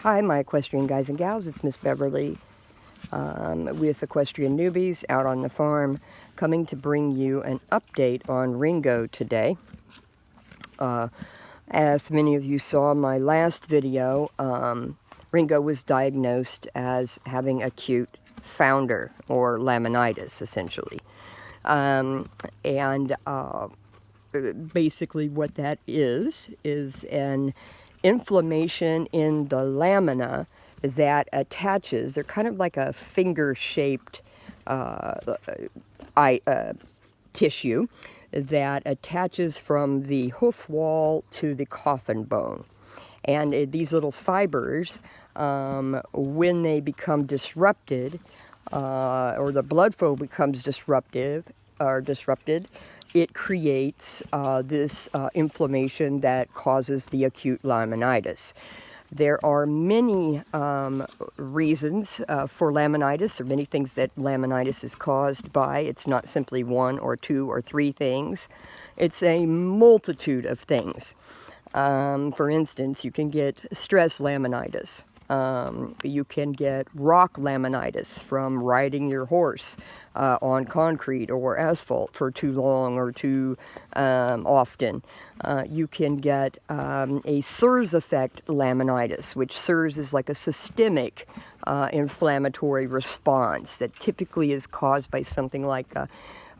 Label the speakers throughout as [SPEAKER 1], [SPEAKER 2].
[SPEAKER 1] Hi, my equestrian guys and gals. It's Miss Beverly with Equestrian Newbies out on the farm, coming to bring you an update on Ringo today. As many of you saw in my last video, Ringo was diagnosed as having acute founder, or laminitis, essentially. Basically what that is an inflammation in the lamina that attaches. They're kind of like a finger-shaped tissue that attaches from the hoof wall to the coffin bone. And these little fibers, when they become disrupted, or the blood flow becomes disrupted, it creates this inflammation that causes the acute laminitis. There are many reasons for laminitis. There are many things that laminitis is caused by. It's not simply one or two or three things. It's a multitude of things. For instance, you can get stress laminitis. You can get rock laminitis from riding your horse on concrete or asphalt for too long or too often. You can get a SIRS effect laminitis, which SIRS is like a systemic inflammatory response that typically is caused by something like a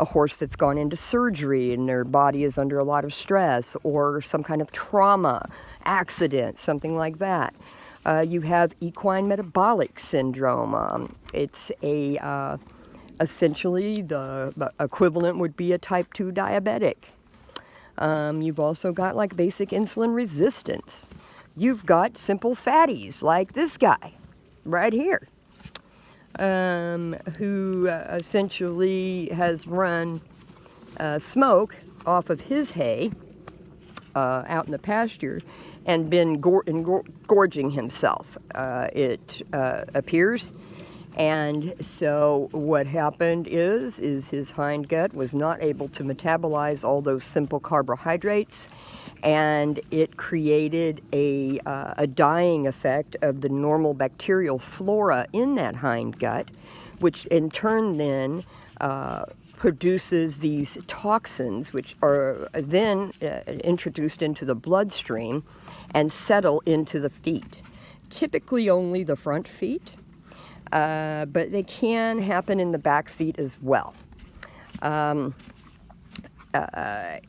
[SPEAKER 1] horse that's gone into surgery and their body is under a lot of stress, or some kind of trauma, accident, something like that. You have equine metabolic syndrome. It's essentially the equivalent would be a type 2 diabetic. You've also got like basic insulin resistance. You've got simple fatties like this guy right here, who essentially has run smoke off of his hay out in the pasture and been gorging himself, it appears. And so what happened is his hind gut was not able to metabolize all those simple carbohydrates, and it created a dying effect of the normal bacterial flora in that hind gut, which in turn then produces these toxins, which are then introduced into the bloodstream and settle into the feet. Typically only the front feet, but they can happen in the back feet as well.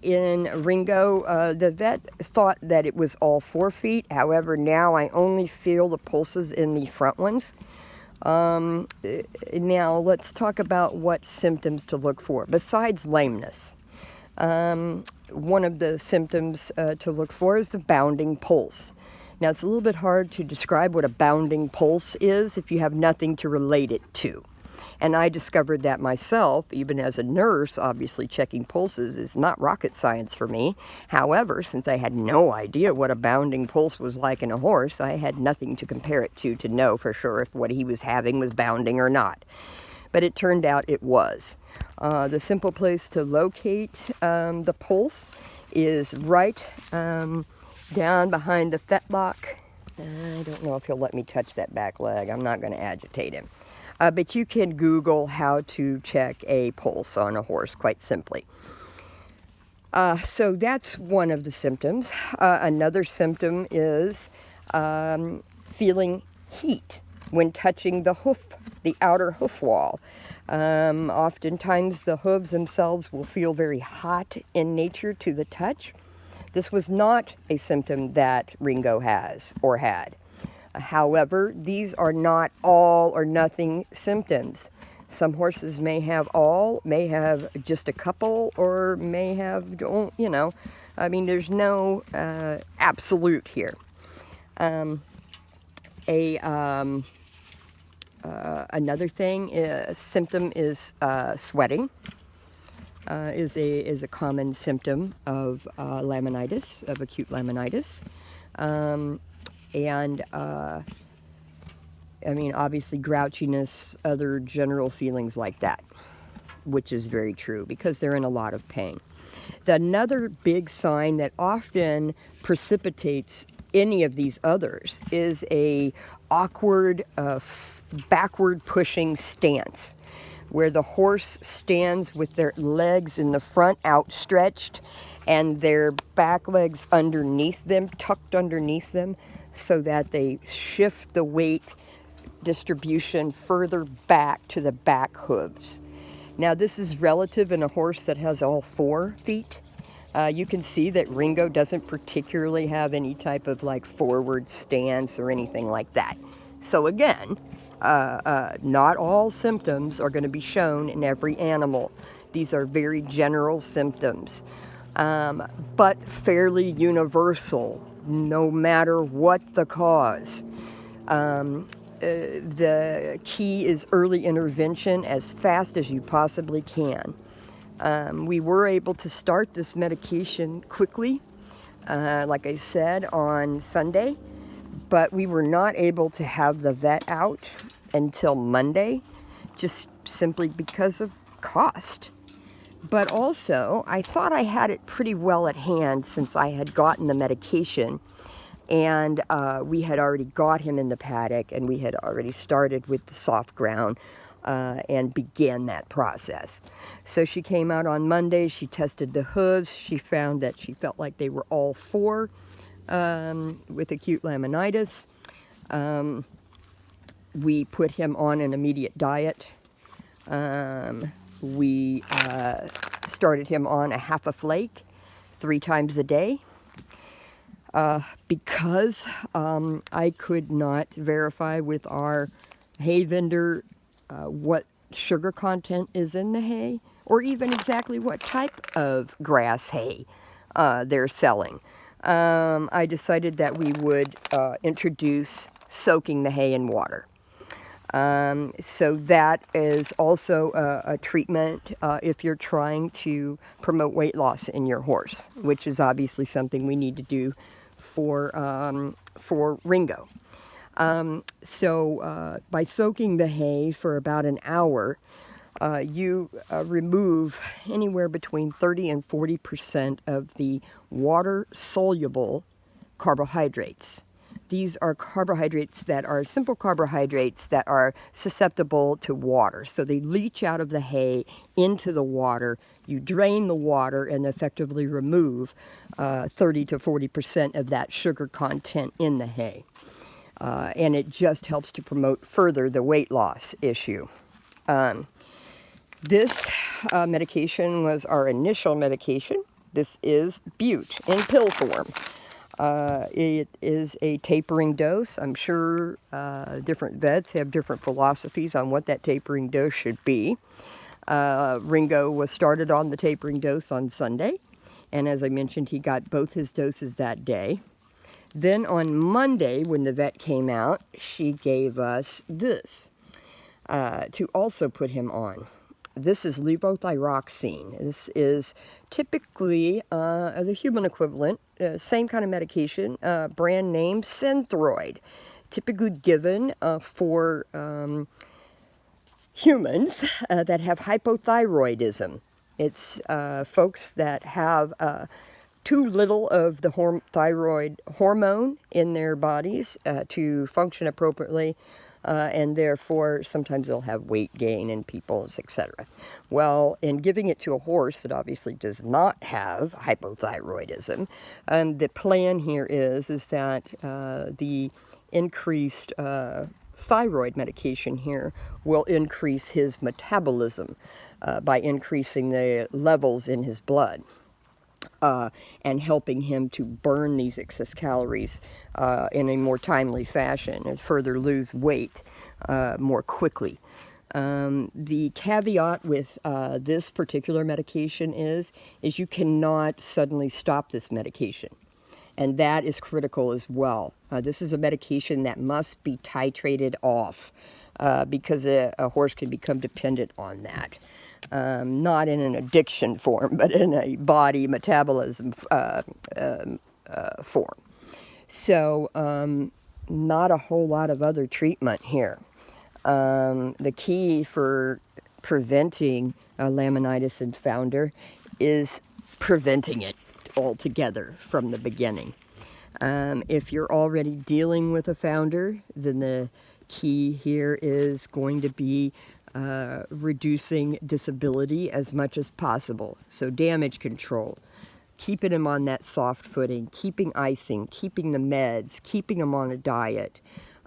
[SPEAKER 1] In Ringo, the vet thought that it was all 4 feet. However, now I only feel the pulses in the front ones. Now let's talk about what symptoms to look for besides lameness. One of the symptoms to look for is the bounding pulse. Now, it's a little bit hard to describe what a bounding pulse is if you have nothing to relate it to. And I discovered that myself, even as a nurse. Obviously, checking pulses is not rocket science for me. However, since I had no idea what a bounding pulse was like in a horse, I had nothing to compare it to know for sure if what he was having was bounding or not. But it turned out it was. The simple place to locate the pulse is right down behind the fetlock. I don't know if he'll let me touch that back leg. I'm not going to agitate him. But you can Google how to check a pulse on a horse quite simply. So that's one of the symptoms. Another symptom is feeling heat when touching the outer hoof wall. Oftentimes the hooves themselves will feel very hot in nature to the touch. This was not a symptom that Ringo has or had. However, these are not all or nothing symptoms. Some horses may have all, may have just a couple, or may have, you know, I mean, there's no absolute here. Another thing, symptom is sweating. Is a common symptom of laminitis, of acute laminitis. I mean, obviously grouchiness, other general feelings like that, which is very true because they're in a lot of pain. Another big sign that often precipitates any of these others is a awkward, backward pushing stance, where the horse stands with their legs in the front outstretched and their back legs underneath them, tucked underneath them, so that they shift the weight distribution further back to the back hooves. Now, this is relative in a horse that has all 4 feet. You can see that Ringo doesn't particularly have any type of like forward stance or anything like that. So again, not all symptoms are going to be shown in every animal. These are very general symptoms, but fairly universal, no matter what the cause. The key is early intervention as fast as you possibly can. We were able to start this medication quickly, like I said, on Sunday, but we were not able to have the vet out until Monday, just simply because of cost. But also, I thought I had it pretty well at hand since I had gotten the medication, and we had already got him in the paddock, and we had already started with the soft ground and began that process. So she came out on Monday, she tested the hooves, she found that she felt like they were all 4 with acute laminitis. We put him on an immediate diet. We started him on a half a flake 3 times a day. Because I could not verify with our hay vendor what sugar content is in the hay, or even exactly what type of grass hay they're selling. I decided that we would introduce soaking the hay in water. So that is also a treatment if you're trying to promote weight loss in your horse, which is obviously something we need to do for Ringo. So by soaking the hay for about an hour, you remove anywhere between 30 and 40% of the water-soluble carbohydrates. These are carbohydrates that are simple carbohydrates that are susceptible to water. So they leach out of the hay into the water. You drain the water and effectively remove 30 to 40% of that sugar content in the hay. And it just helps to promote further the weight loss issue. This medication was our initial medication. This is Bute in pill form. It is a tapering dose. I'm sure different vets have different philosophies on what that tapering dose should be. Ringo was started on the tapering dose on Sunday, and as I mentioned, he got both his doses that day. Then on Monday, when the vet came out, she gave us this to also put him on. This is levothyroxine. This is typically the human equivalent, same kind of medication, brand name Synthroid, typically given for humans that have hypothyroidism. It's folks that have too little of the thyroid hormone in their bodies to function appropriately. And therefore, sometimes they'll have weight gain in people, etc. Well, in giving it to a horse that obviously does not have hypothyroidism, the plan here is that the increased thyroid medication here will increase his metabolism by increasing the levels in his blood. And helping him to burn these excess calories in a more timely fashion and further lose weight more quickly. The caveat with this particular medication is you cannot suddenly stop this medication. And that is critical as well. This is a medication that must be titrated off because a horse can become dependent on that. Not in an addiction form, but in a body metabolism form. So not a whole lot of other treatment here. The key for preventing laminitis in founder is preventing it altogether from the beginning. If you're already dealing with a founder, then the key here is going to be reducing disability as much as possible. So damage control, keeping them on that soft footing, keeping icing, keeping the meds, keeping them on a diet,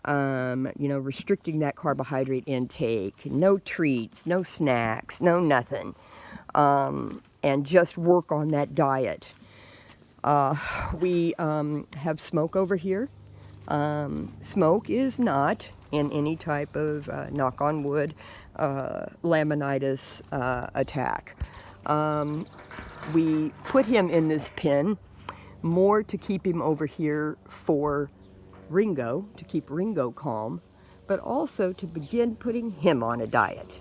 [SPEAKER 1] restricting that carbohydrate intake, no treats, no snacks, no nothing, and just work on that diet. We have Smoke over here. Smoke is not in any type of, knock on wood, laminitis attack. We put him in this pen more to keep him over here for Ringo, to keep Ringo calm, but also to begin putting him on a diet.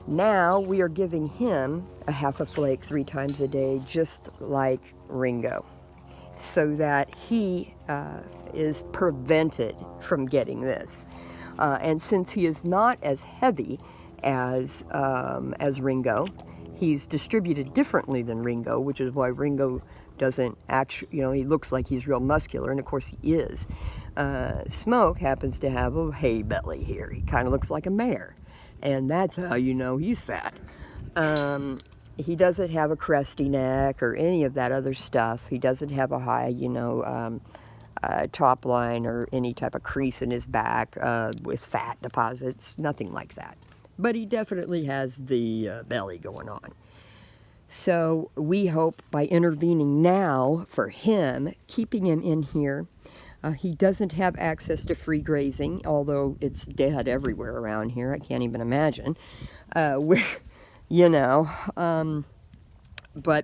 [SPEAKER 1] Now we are giving him a half a flake 3 times a day, just like Ringo, so that he is prevented from getting this. And since he is not as heavy as Ringo, he's distributed differently than Ringo, which is why Ringo doesn't actually, he looks like he's real muscular, and of course he is. Smoke happens to have a hay belly here. He kind of looks like a mare, and that's how you know he's fat. He doesn't have a crusty neck or any of that other stuff. He doesn't have a high, top line or any type of crease in his back with fat deposits, nothing like that. But he definitely has the belly going on. So we hope by intervening now for him, keeping him in here, he doesn't have access to free grazing, although it's dead everywhere around here. I can't even imagine. But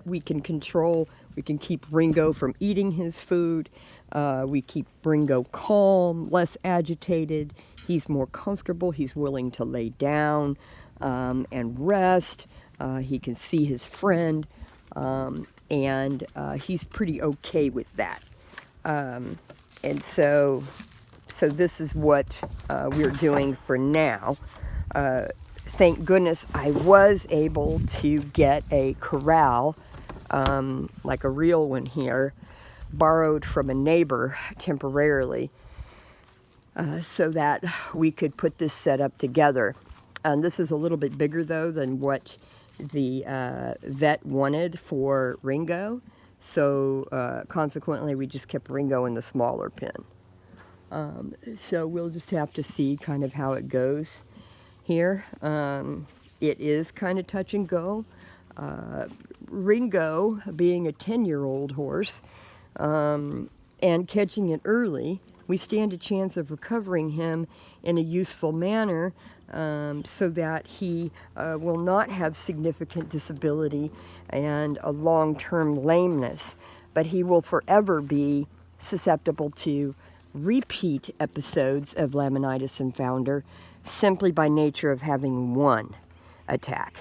[SPEAKER 1] we can keep Ringo from eating his food. We keep Ringo calm, less agitated. He's more comfortable. He's willing to lay down and rest. He can see his friend, and he's pretty okay with that. And so this is what we're doing for now. Thank goodness I was able to get a corral, like a real one here, borrowed from a neighbor temporarily, so that we could put this setup together. This is a little bit bigger, though, than what the vet wanted for Ringo, so consequently we just kept Ringo in the smaller pen. So we'll just have to see kind of how it goes here. It is kind of touch and go. Ringo, being a 10-year-old horse, and catching it early, we stand a chance of recovering him in a useful manner, so that he will not have significant disability and a long-term lameness, but he will forever be susceptible to repeat episodes of laminitis and founder simply by nature of having one attack.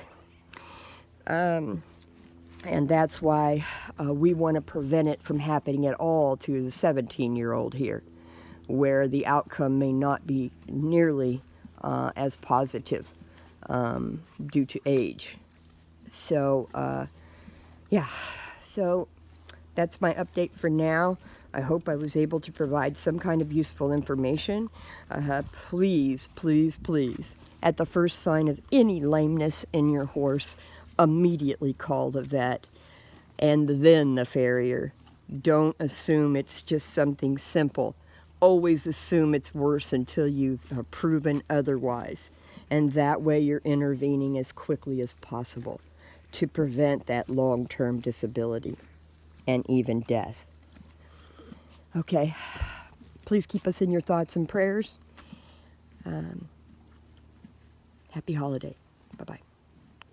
[SPEAKER 1] And that's why we want to prevent it from happening at all to the 17-year-old here, where the outcome may not be nearly as positive due to age. So, so that's my update for now. I hope I was able to provide some kind of useful information. Please, please, please, at the first sign of any lameness in your horse, immediately call the vet and then the farrier. Don't assume it's just something simple. Always assume it's worse until you've proven otherwise. And that way you're intervening as quickly as possible to prevent that long-term disability and even death. Okay, please keep us in your thoughts and prayers. Happy holiday. Bye-bye.